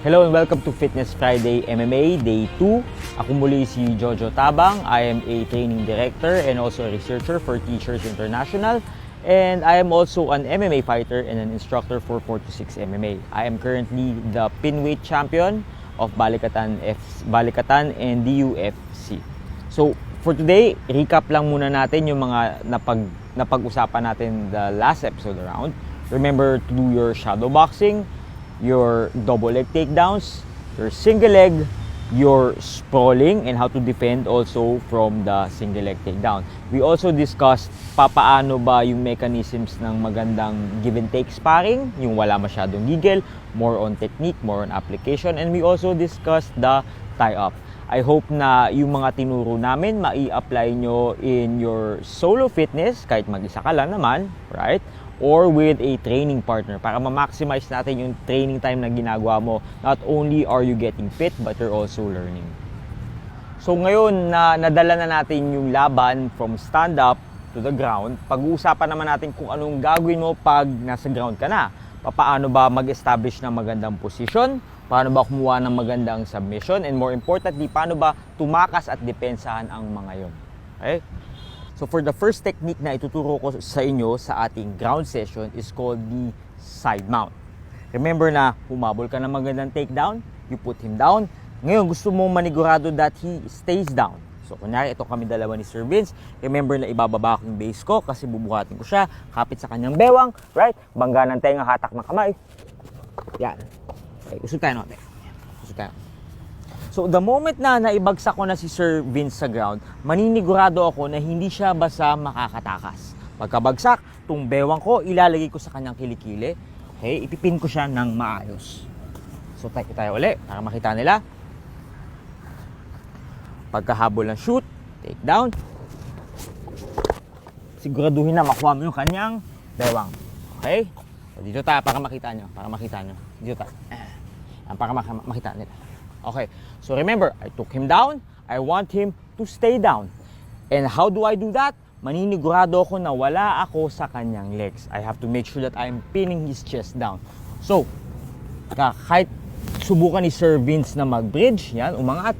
Hello and welcome to Fitness Friday MMA Day 2. Ako muli si Jojo Tabang. I am a training director and also a researcher for Teachers International. And I am also an MMA fighter and an instructor for 4-6 MMA. I am currently the pinweight champion of 𝘵𝚒𝚗𝚎𝚜 and DUFC. So for today, recap lang muna natin yung mga napag-usapan natin the last episode around. Remember to do your shadow boxing, your double leg takedowns, your single leg, your sprawling, and how to defend also from the single leg takedown. We also discussed papaano ba yung mechanisms ng magandang give and take sparring, yung wala masyadong gigil, more on technique, more on application, and we also discussed the tie-up. I hope na yung mga tinuro namin mai-apply nyo in your solo fitness, kahit mag-isa ka lang naman, right? Or with a training partner para ma-maximize natin yung training time na ginagawa mo. Not only are you getting fit, but you're also learning. So ngayon na nadala na natin yung laban from stand-up to the ground, pag-uusapan naman natin kung anong gagawin mo pag nasa ground ka na. Paano ba mag-establish ng magandang position? Paano ba kumuha ng magandang submission? And more importantly, paano ba tumakas at depensahan ang mga yon? Okay? So for the first technique na ituturo ko sa inyo sa ating ground session is called the side mount. Remember na humabol ka ng magandang takedown, you put him down. Ngayon gusto mong manigurado that he stays down. So kunyari ito kami dalawa ni Sir Vince. Remember na ibababa ko yung base ko kasi bubuhatin ko siya, kapit sa kanyang bewang, right? Bangga ng tenga, hatak ng kamay. Yan. Okay, usog tayo natin. Usog tayo. So, the moment na naibagsak ko na si Sir Vince sa ground, maninigurado ako na hindi siya basta makakatakas. Pagkabagsak, itong bewang ko, ilalagay ko sa kanyang kilikili. Okay, ipipin ko siya ng maayos. So, tayo ulit para makita nila. Pagkahabol ng shoot, take down. Siguraduhin na makuha mo yung kanyang bewang. Okay? So, dito tayo para makita nyo. Dito tayo. Para makita nila. Okay, so remember, I took him down. I want him to stay down. And how do I do that? Maninigurado ako na wala ako sa kanyang legs. I have to make sure that I'm pinning his chest down. So, kahit subukan ni Sir Vince na mag-bridge, yan, umangat,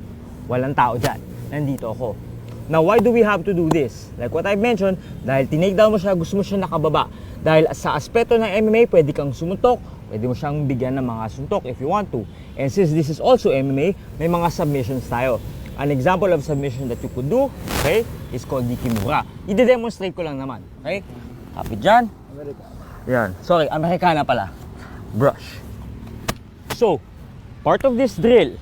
walang tao dyan. Nandito ako. Now, why do we have to do this? Like what I mentioned, dahil tinake down mo siya, gusto mo siya nakababa. Dahil sa aspeto ng MMA, pwede kang sumuntok, pwede mo siyang bigyan ng mga suntok if you want to. And since this is also MMA, may mga submissions tayo. An example of submission that you could do, okay, is called the kimura. I-demonstrate ko lang naman, okay? Kapit dyan. Yan. Sorry, Amerikana pala. Brush. So, part of this drill,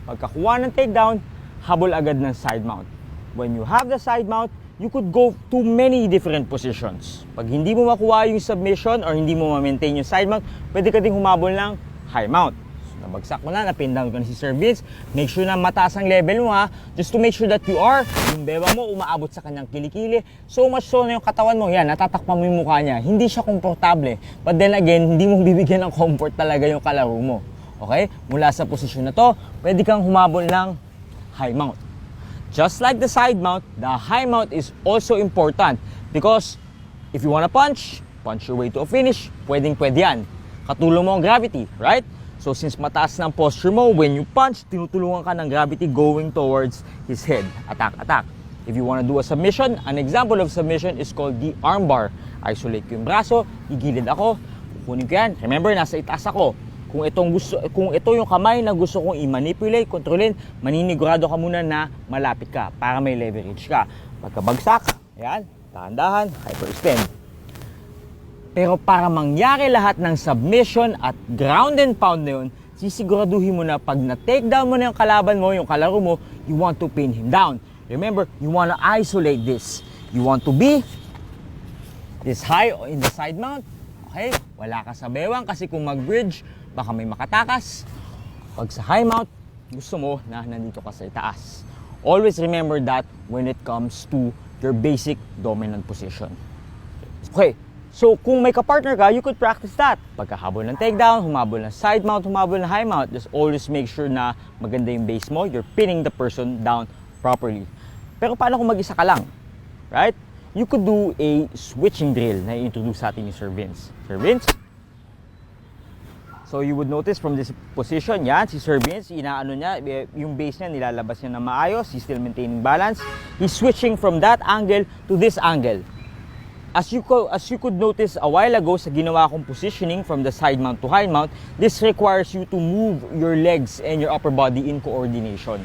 pagkakuha ng takedown, habol agad ng side mount. When you have the side mount, you could go to many different positions. Pag hindi mo makuha yung submission or hindi mo ma-maintain yung side mount, pwede ka ding humabol ng high mount. So, nabagsak mo na, napin down ko na si Sir Vince. Make sure na mataas ang level mo ha, just to make sure that yung bewang mo umaabot sa kanyang kilikili. So much so na yung katawan mo, yan, natatakpan mo yung mukha niya. Hindi siya komportable. But then again, hindi mo bibigyan ng comfort talaga yung kalaro mo. Okay? Mula sa posisyon na to, pwede kang humabol ng high mount. Just like the side mount, the high mount is also important because if you wanna punch your way to a finish, pwede yan. Katulong mo ang gravity, right? So since mataas ng posture mo, when you punch, tinutulungan ka ng gravity going towards his head. Attack. If you wanna do a submission, an example of submission is called the arm bar. Isolate ko yung braso, igilid ako, kukunin ko yan. Remember, nasa itaas ako. Kung ito yung kamay na gusto kong i-manipulate, kontrolin, maninigurado ka muna na malapit ka para may leverage ka. Pagkabagsak, ayan, dahan-dahan, hyperextend. Pero para mangyari lahat ng submission at ground and pound na yun, sisiguraduhin mo na pag na-take down mo na yung kalaban mo, yung kalaro mo, you want to pin him down. Remember, you want to isolate this. You want to be this high in the side mount. Okay, wala ka sa bewang kasi kung mag-bridge, baka may makatakas. Pag sa high mount, gusto mo na nandito ka sa itaas. Always remember that when it comes to your basic dominant position. Okay, so kung may kapartner ka, you could practice that. Pagkahabol ng takedown, humabol ng side mount, humabol ng high mount, just always make sure na maganda yung base mo, you're pinning the person down properly. Pero paano kung mag-isa ka lang? Right? You could do a switching drill na i-introduce sa atin ni Sir Vince. Sir Vince? So So you would notice from this position, yan, si Sir Vince, inaano niya, yung base niya, nilalabas niya na maayos. He's still maintaining balance. He's switching from that angle to this angle. As you could notice a while ago sa ginawa kong positioning from the side mount to high mount, this requires you to move your legs and your upper body in coordination.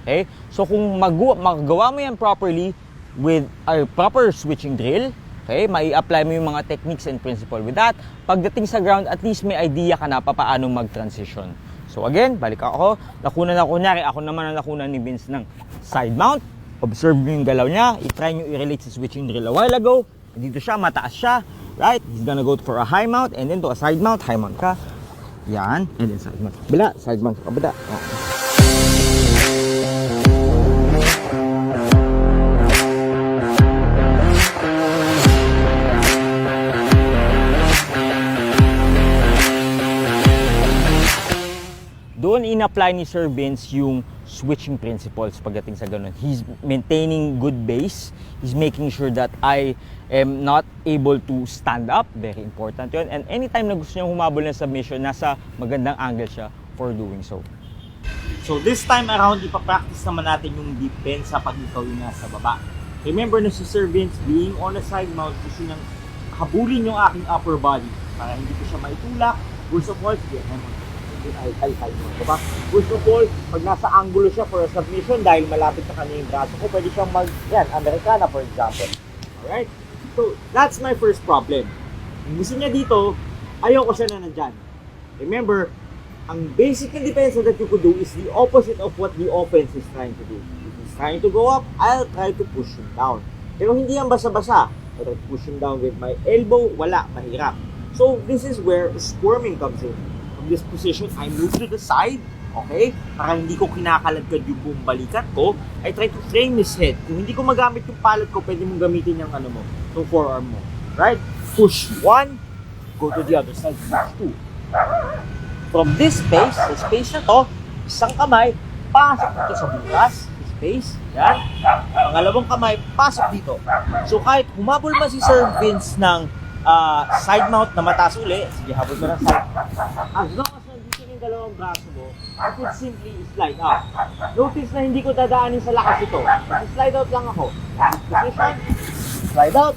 Okay? So kung magawa mo yan properly with a proper switching drill, okay, mai-apply mo yung mga techniques and principle with that. Pagdating sa ground, at least may idea ka na paano mag-transition. So again, balik ako. Nakunan ako, kunyari, ako naman ang nakunan ni Vince ng side mount. Observe mo yung galaw niya. I-try nyo i-relate sa switching drill a while ago. Dito siya, mataas siya. Right? He's gonna go for a high mount and then to a side mount. High mount ka. Yan. And then side mount. Kabila. Side mount ka kabila. Okay. Doon in-apply ni Sir Vince yung switching principles pagdating sa ganun. He's maintaining good base. He's making sure that I am not able to stand up. Very important yun. And anytime na gusto niya humabol ng submission, nasa magandang angle siya for doing so. So this time around, ipapractice naman natin yung depensa pag ikaw yung nasa baba. Remember na si Sir Vince, being on a side mount, gusto niyang habulin yung aking upper body para hindi ko siya maitulak. First of all, sige, diba? First of all, pag nasa angulo siya for a submission, dahil malapit sa kanya yung braso ko, pwede siyang yan, Americana for example. Alright? So, that's my first problem. Yung gusto niya dito, ayoko siya na nandyan. Remember, ang basic na defense that you could do is the opposite of what the offense is trying to do. If he's trying to go up, I'll try to push him down. Pero hindi yan basa-basa. I try to push him down with my elbow, wala, mahirap. So, this is where squirming comes in. This position, I move to the side, okay? Para hindi ko kinakalagkad yung buong balikat ko, I try to frame his head. Kung hindi ko magamit yung palad ko, pwede mong gamitin yung ano mo, yung forearm mo. Right? Push 1, go to the other side, push 2. From this space, sa space na to, isang kamay, pasok dito sa butas, space, yan. Pangalawang kamay, pasok dito. So kahit humabol man si Sir Vince ng side mount na mataas uli, sige, habol mo ng side. As long as nandito yung dalawang braso mo, I could simply slide out. Notice na hindi ko dadaanin sa lakas ito. Slide out lang ako. Position, slide out.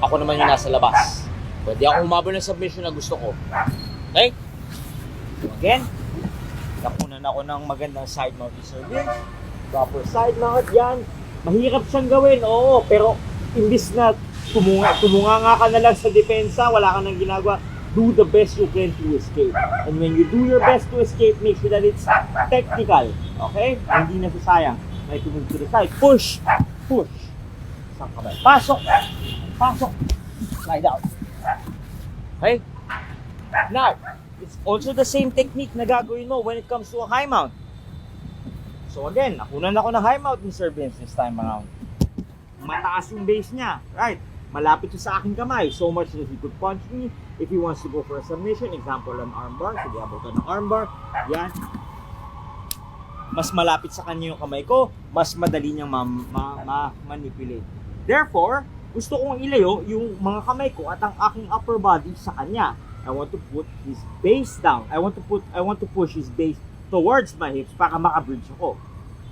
Ako naman yung nasa labas. Pwede ako humabol ng submission na gusto ko. Okay? So again, nakunan ako ng magandang side mount ni Sir Vince. Proper side mount, yan. Mahirap siyang gawin, oo, pero imbis na tumunga nga ka na lang sa depensa, wala ka nang ginagawa, do the best you can to escape. And when you do your best to escape, make sure that it's technical. Okay? Hindi na sasayang. Try to move to the side. Push! Push! Isang kamay. Pasok! Pasok! Slide out. Okay? Now, it's also the same technique na gagawin mo when it comes to a high mount. So again, nakunan ako ng high mount ni Sir Vince this time around. Mataas yung base niya. Right? Malapit siya sa aking kamay. So much that he could punch me if he wants to go for a submission. Example, an armbar. Sige, abot ka ng armbar. Yan. Mas malapit sa kanya yung kamay ko, mas madali niyang manipulate. Therefore, gusto kong ilayo yung mga kamay ko at ang aking upper body sa kanya. I want to put his base down. I want to push his base towards my hips para maka-bridge ako.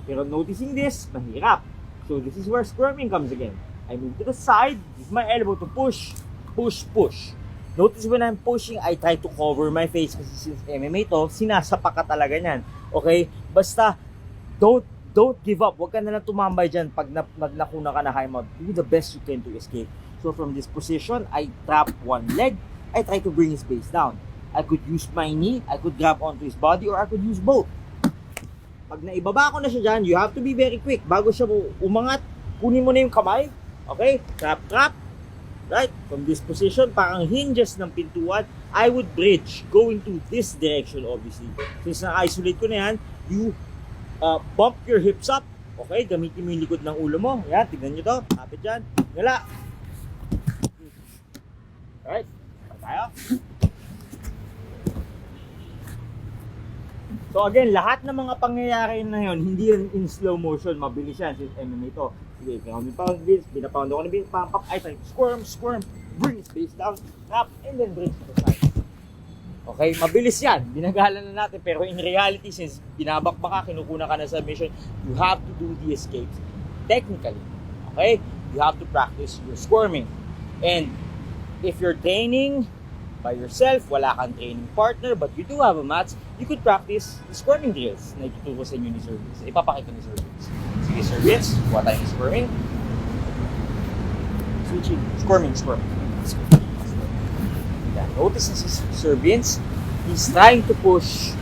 Pero noticing this, mahirap. So this is where squirming comes again. I move to the side, use my elbow to push, push, push. Notice when I'm pushing, I try to cover my face kasi since MMA to, sinasapa ka talaga niyan. Okay? Basta, don't give up. Huwag ka na lang tumambay dyan pag nakuna ka na high mount. Do the best you can to escape. So from this position, I trap one leg. I try to bring his base down. I could use my knee, I could grab onto his body, or I could use both. Pag naibaba ko na siya dyan, you have to be very quick. Bago siya umangat, kunin mo na yung kamay. Okay? Trap, trap. Right? From this position, parang hinges ng pintuan, I would bridge going to this direction, obviously. Since na-isolate ko na yan, you bump your hips up. Okay? Gamitin mo yung likod ng ulo mo. Yan, tignan nyo to. Kapit dyan. Gala. Right? Tayo. So again, lahat ng mga pangyayari na yun, hindi yan in slow motion, mabilis yan since MMA to. Sige, binapound ako na Vince, pump up, I try to squirm, bring his base down, tap, and then bring to the side. Okay, mabilis yan. Binagalan na natin. Pero in reality, since binabakbaka, kinukuna ka na sa mission, you have to do the escapes technically. Okay? You have to practice your squirming. And if you're training by yourself, wala kang training partner, but you do have a match, you could practice the squirming drills na ituturo sa inyo ni Sir Vince. Ipapakita ni Sir Vince. Sige, Sir Vince, kuha tayo ng squirming. Switching. Squirming. Yeah, notice na si Sir Vince, he's trying to push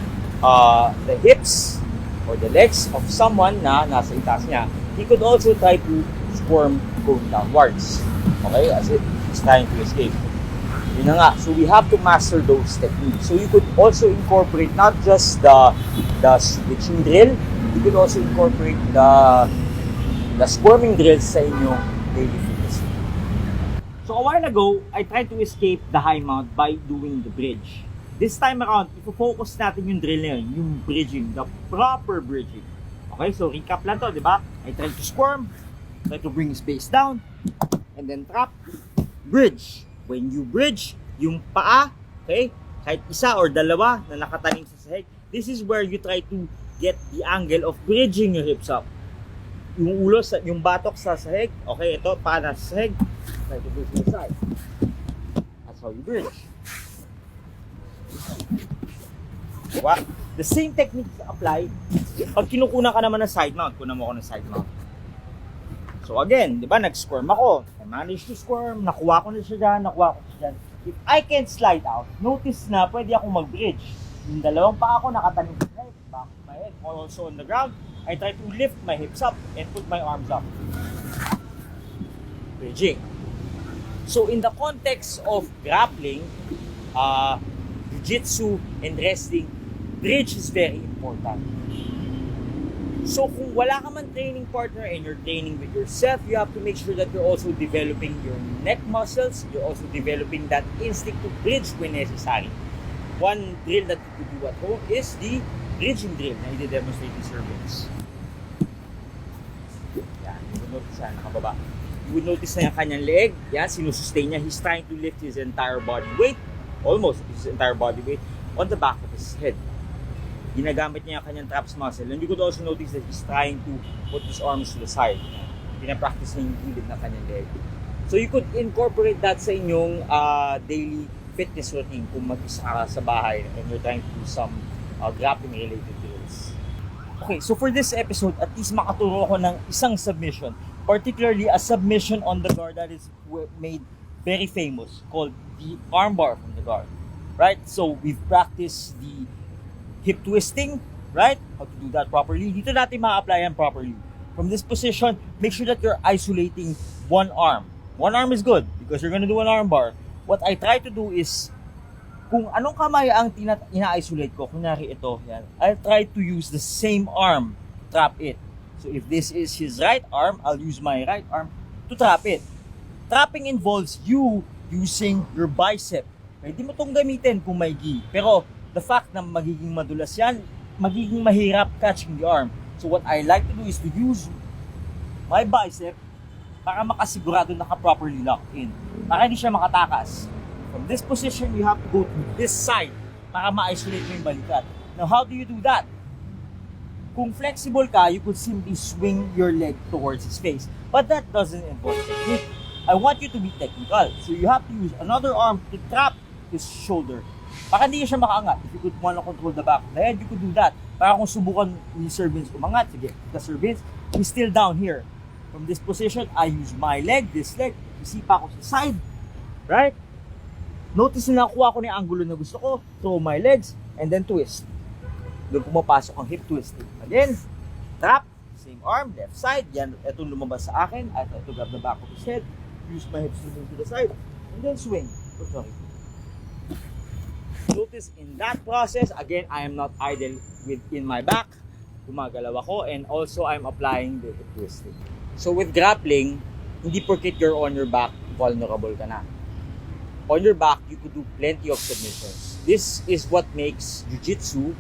the hips or the legs of someone na nasa itaas niya. He could also try to squirm going downwards. Okay? As if he's trying to escape. Yun na nga. So we have to master those techniques. So you could also incorporate not just the switching drill, you could also incorporate the squirming drills sa inyong daily fitness. So a while ago, I tried to escape the high mount by doing the bridge. This time around, i-focus natin yung drill na yun, yung bridging, the proper bridging. Okay, so recap lang to, di ba? I tried to squirm, try to bring his base down, and then trap, bridge. When you bridge, yung paa, okay, kahit isa or dalawa na nakatanim sa sahig, this is where you try to get the angle of bridging your hips up. Yung ulo, yung batok sa sahig, okay, ito, paa na sa sahig, try to bridge the side. That's how you bridge. Diba? The same techniques apply pag kinukuna ka naman ng side mount. Kuna mo ako ng side mount. So again, di ba, nag-squirm ako. I managed to squirm, nakuha ko na siya dyan, If I can't slide out, notice na pwede akong mag-bridge. Yung dalawang paa ko nakatanim sa head, back of my head, also on the ground. I try to lift my hips up and put my arms up. Bridging. So in the context of grappling, jiu-jitsu and wrestling, bridge is very important. So kung wala ka man training partner and you're training with yourself, you have to make sure that you're also developing your neck muscles, you're also developing that instinct to bridge when necessary. One drill that you could do at home is the bridging drill na i-demonstrate ni Sir Vince. Yan, you would notice yan, nakababa. You would notice na yung kanyang leg, yan, sinusustain niya. He's trying to lift his entire body weight, almost his entire body weight, on the back of his head. Ginagamit niya yung kanyang traps muscle. And you could also notice that he's trying to put his arms to the side. Pinapractice niya yung gilid na kanyang leg. So you could incorporate that sa inyong daily fitness routine kung mag-isa ka sa bahay and you're trying to do some grappling related drills. Okay, so for this episode, at least makaturo ko ng isang submission, particularly a submission on the guard that is made very famous, called the armbar from the guard. Right? So we've practiced the hip twisting, right? How to do that properly. Dito natin ma-apply yan properly. From this position, make sure that you're isolating one arm. One arm is good because you're gonna do an arm bar. What I try to do is, kung anong kamay ang ina-isolate ko, kunyari ito, yan, I'll try to use the same arm to trap it. So if this is his right arm, I'll use my right arm to trap it. Trapping involves you using your bicep. Pwede mo itong gamitin kung may gi. Pero the fact na magiging madulas yan, magiging mahirap catching the arm. So what I like to do is to use my bicep para makasigurado naka-properly locked in. Para hindi siya makatakas. From this position, you have to go to this side para ma-isolate mo yung balikat. Now, how do you do that? Kung flexible ka, you could simply swing your leg towards his face. But that doesn't involve technique. I want you to be technical. So you have to use another arm to trap his shoulder. Baka hindi siya makaangat. If you could want to control the back of the head, you could do that. Para kung subukan ni Sir Vince umangat, sige, the Sir Vince, he's still down here. From this position, I use my leg, this leg, isipa ko sa side, right? Notice na nakuha ko na yung angulo na gusto ko, throw my legs, and then twist. Doon pumapasok ang hip twisting. Again, trap, same arm, left side, yan, itong lumabas sa akin, at ito grab the back of his head, use my hips to move to the side, and then swing. Oh, sorry. Notice in that process, again, I am not idle within my back. Gumagalaw ako, and also I'm applying the hip twisting. So with grappling, hindi porket you're on your back, vulnerable ka na. On your back, you could do plenty of submissions. This is what makes jiu-jitsu,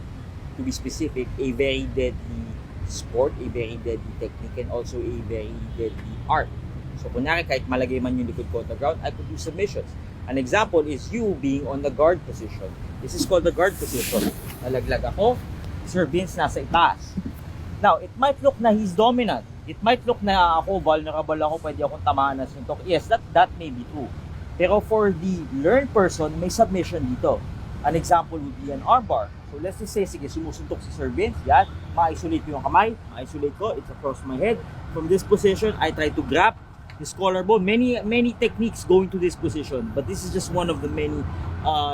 to be specific, a very deadly sport, a very deadly technique, and also a very deadly art. So kunyari, kahit malagay man yung likod ko on the ground, I could do submissions. An example is you being on the guard position. This is called the guard position. Nalaglag ako, Sir Vince nasa itaas. Now, it might look na he's dominant. It might look na ako, vulnerable ako, pwede akong tamaan na suntok. Yes, that may be true. Pero for the learned person, may submission dito. An example would be an armbar. So let's just say, sige, sumusuntok si Sir Vince. Yan, ma-isolate ko yung kamay. Ma-isolate ko, it's across my head. From this position, I try to grab his collarbone. Many techniques go into this position. But this is just one of the many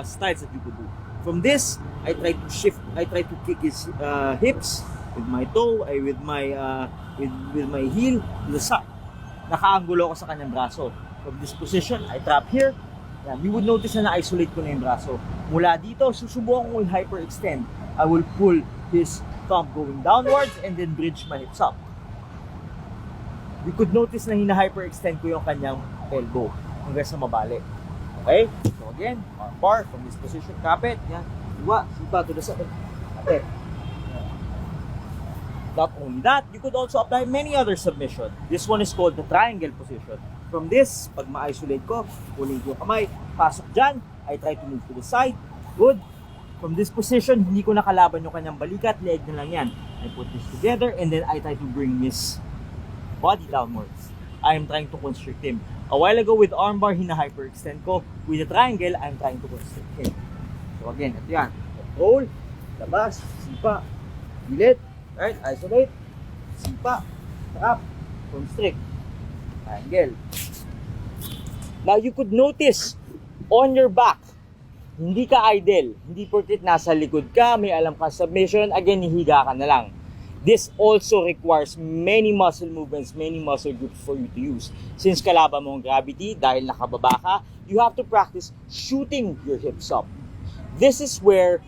styles that you could do. From this, I try to shift. I try to kick his hips with my toe, with my heel to the side. Nakaanggulo ako sa kanyang braso. From this position, I trap here. Yan, you would notice na na-isolate ko na yung braso. Mula dito, susubukan ko hyperextend. I will pull his thumb going downwards and then bridge my hips up. You could notice na hina-hyperextend ko yung kanyang elbow hanggang sa mabalik. Okay? So again, armbar from this position, kapit. Yan. Diba? Sipa to the side. Okay. Not only that, you could also apply many other submission. This one is called the triangle position. From this, pag ma-isolate ko, pulling ko yung kamay, pasok dyan, I try to move to the side. Good. From this position, hindi ko nakalaban yung kanyang balikat, leg na lang yan. I put this together and then I try to bring his body downwards. I am trying to constrict him. A while ago with armbar, hina-hyperextend ko. With the triangle, I am trying to constrict him. So again, ito yan. Control, labas, sipa, gilid, right, isolate, sipa, trap, constrict, triangle. Now, you could notice on your back, hindi ka idle. Hindi porket nasa likod ka, may alam ka submission, again, hihiga ka na lang. This also requires many muscle movements, many muscle groups for you to use. Since kalaban mo ang gravity, dahil nakababa ka, you have to practice shooting your hips up. This is where,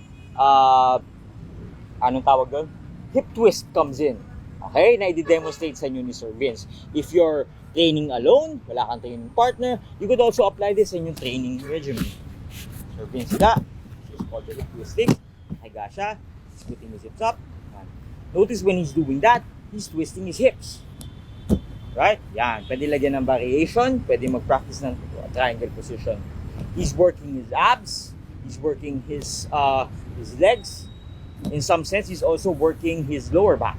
anong tawag doon? Hip twist comes in. Okay? Na i-demonstrate sa inyo ni Sir Vince. If you're training alone, wala kang training partner, you could also apply this in your training regimen. Sir Vince higa. This is called the hip twisting. Higa siya. He's putting his hips up. Notice when he's doing that, he's twisting his hips. Right? Yan. Pwede lagyan ng variation. Pwede mag-practice ng triangle position. He's working his abs. He's working his legs. In some sense, he's also working his lower back.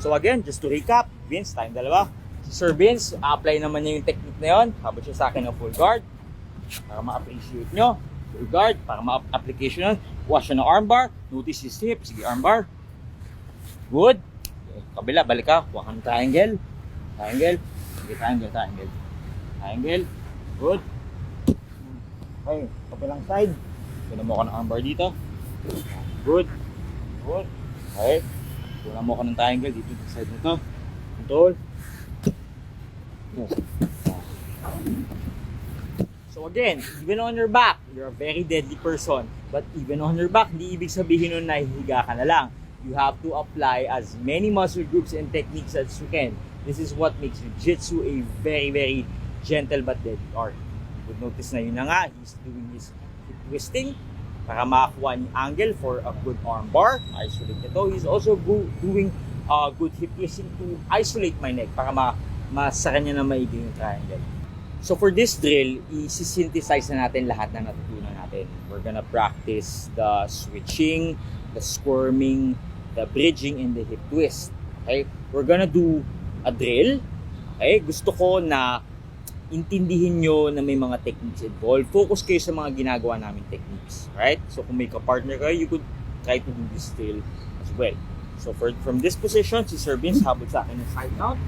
So again, just to recap, Vince, tayong dalawa. Si Sir Vince, apply naman niya yung technique na yun. Habang siya sa akin ng full guard. Para ma-appreciate nyo. Full guard, para ma-application nyo. Wash siya ng armbar. Notice his hip. Sige, armbar. Good. Okay, kabila, balik ka. Kuha ka ng triangle. Triangle. Sige, triangle, triangle. Triangle. Good. Okay, kabilang side. Kuha mo ka ng armbar dito. Good. Good. Okay. Kuha mo ka ng triangle dito sa side nito. Control. Yes. So again, even on your back, you're a very deadly person. But even on your back, hindi ibig sabihin nun na hihiga ka na lang. You have to apply as many muscle groups and techniques as you can. This is what makes jiu-jitsu a very, very gentle but deadly art. You would notice na yun na nga, he's doing his hip twisting para makakuha yung angle for a good arm bar. Isolate ito. He's also doing good hip twisting to isolate my neck para masara niya na maigi yung triangle. So for this drill, i-synthesize na natin lahat na natutunan natin. We're gonna practice the switching, the squirming, the bridging, and the hip twist. Okay? We're gonna do a drill. Okay? Gusto ko na intindihin nyo na may mga techniques involved. Focus kayo sa mga ginagawa namin techniques. Right? So kung may ka-partner kayo, you could try to do this drill as well. So from this position, si Sir Vince habol sa akin ng side mount.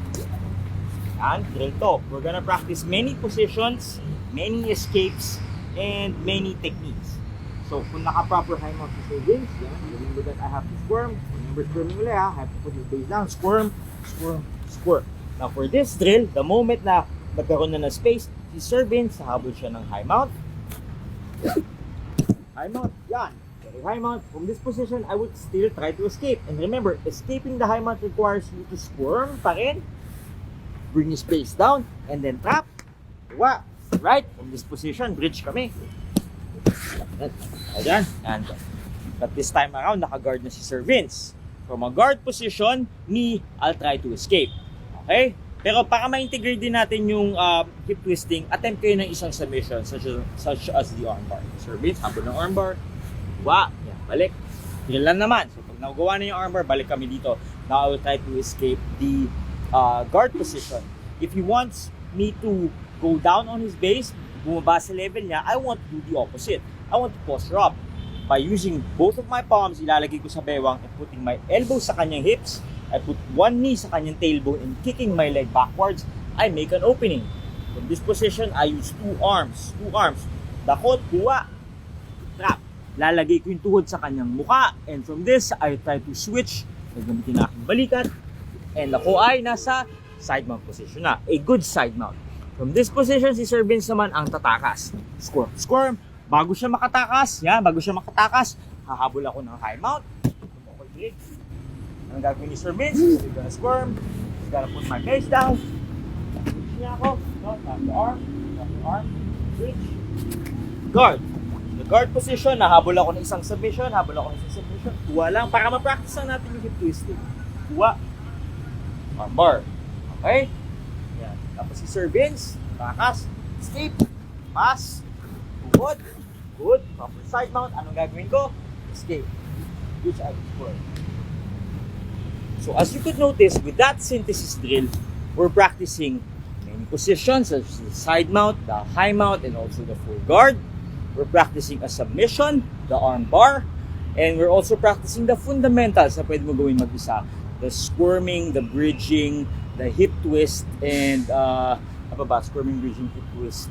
And drill to. We're gonna practice many positions, many escapes, and many techniques. So kung naka-proper high mount si Sir Vince, remember that I have to squirm. Remember squirming ulit ha. I have to put his base down. Squirm, squirm, squirm. Now for this drill, the moment na magkaroon na ng space, si Sir Vince, habol siya ng high mount. High mount, yan. Very high mount. From this position, I would still try to escape. And remember, escaping the high mount requires you to squirm pa rin. Bring his face down, and then trap. Diba? Right? From this position, bridge kami. Ayan. And, but this time around, naka-guard na si Sir Vince. From a guard position, me, I'll try to escape. Okay? Pero para ma-integrate din natin yung hip twisting, attempt kayo ng isang submission, such as the armbar. Sir Vince, habol ng armbar. Kuha. Yan, balik. Drill lang naman. So pag nagawa na yung armbar, balik kami dito. Now I will try to escape the guard position. If he wants me to go down on his base, bumaba sa level niya, I want to do the opposite. I want to posture up. By using both of my palms, ilalagay ko sa bewang and putting my elbow sa kanyang hips. I put one knee sa kanyang tailbone and kicking my leg backwards, I make an opening. From this position, I use two arms. Dakot, kuha, trap. Lalagay ko yung tuhod sa kanyang muka. And from this, I try to switch. Gagamitin na aking balikat. And ako ay nasa side mount position na. A good side mount. From this position, si Sir Vince naman ang tatakas. Squirm. Bago siya makatakas, hahabol ako ng high mount. Okay, anong gagawin ni Sir Vince? He's gonna squirm. He's gonna put my face down. Switch niya ako. Tap the arm. Switch. Guard. The guard position, nahabol ako ng isang submission. Kuha lang. Para ma-practice lang natin yung hip twisting. Kuha. Armbar. Okay? Yan. Tapos si Sir Vince, takas, escape, pass, tuhod, good, proper side mount. Anong gagawin ko? Escape. Which I will score. So as you could notice, with that synthesis drill, we're practicing many positions such as the side mount, the high mount, and also the full guard. We're practicing a submission, the arm bar, and we're also practicing the fundamentals na pwede mo gawin mag-isa. The squirming, the bridging, the hip twist, and squirming, bridging, hip twist,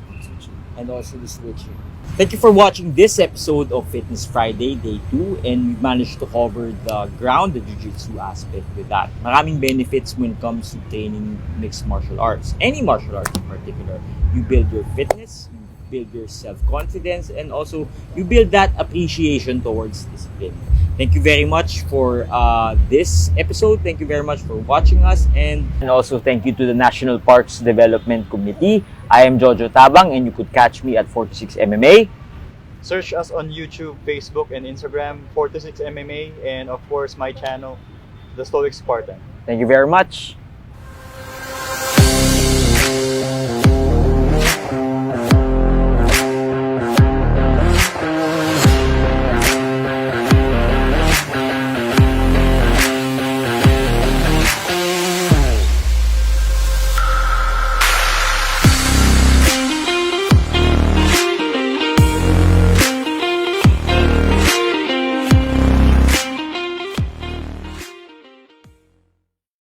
and also the switching. Thank you for watching this episode of Fitness Friday, Day 2, and we managed to cover the ground, the jiu-jitsu aspect with that. Maraming benefits when it comes to training mixed martial arts. Any martial arts in particular. You build your fitness, you build your self-confidence, and also you build that appreciation towards discipline. Thank you very much for this episode. Thank you very much for watching us. And also thank you to the National Parks Development Committee. I am Jojo Tabang, and you could catch me at 46 MMA. Search us on YouTube, Facebook, and Instagram, 46 MMA, and of course my channel, The Stoic Spartan. Thank you very much.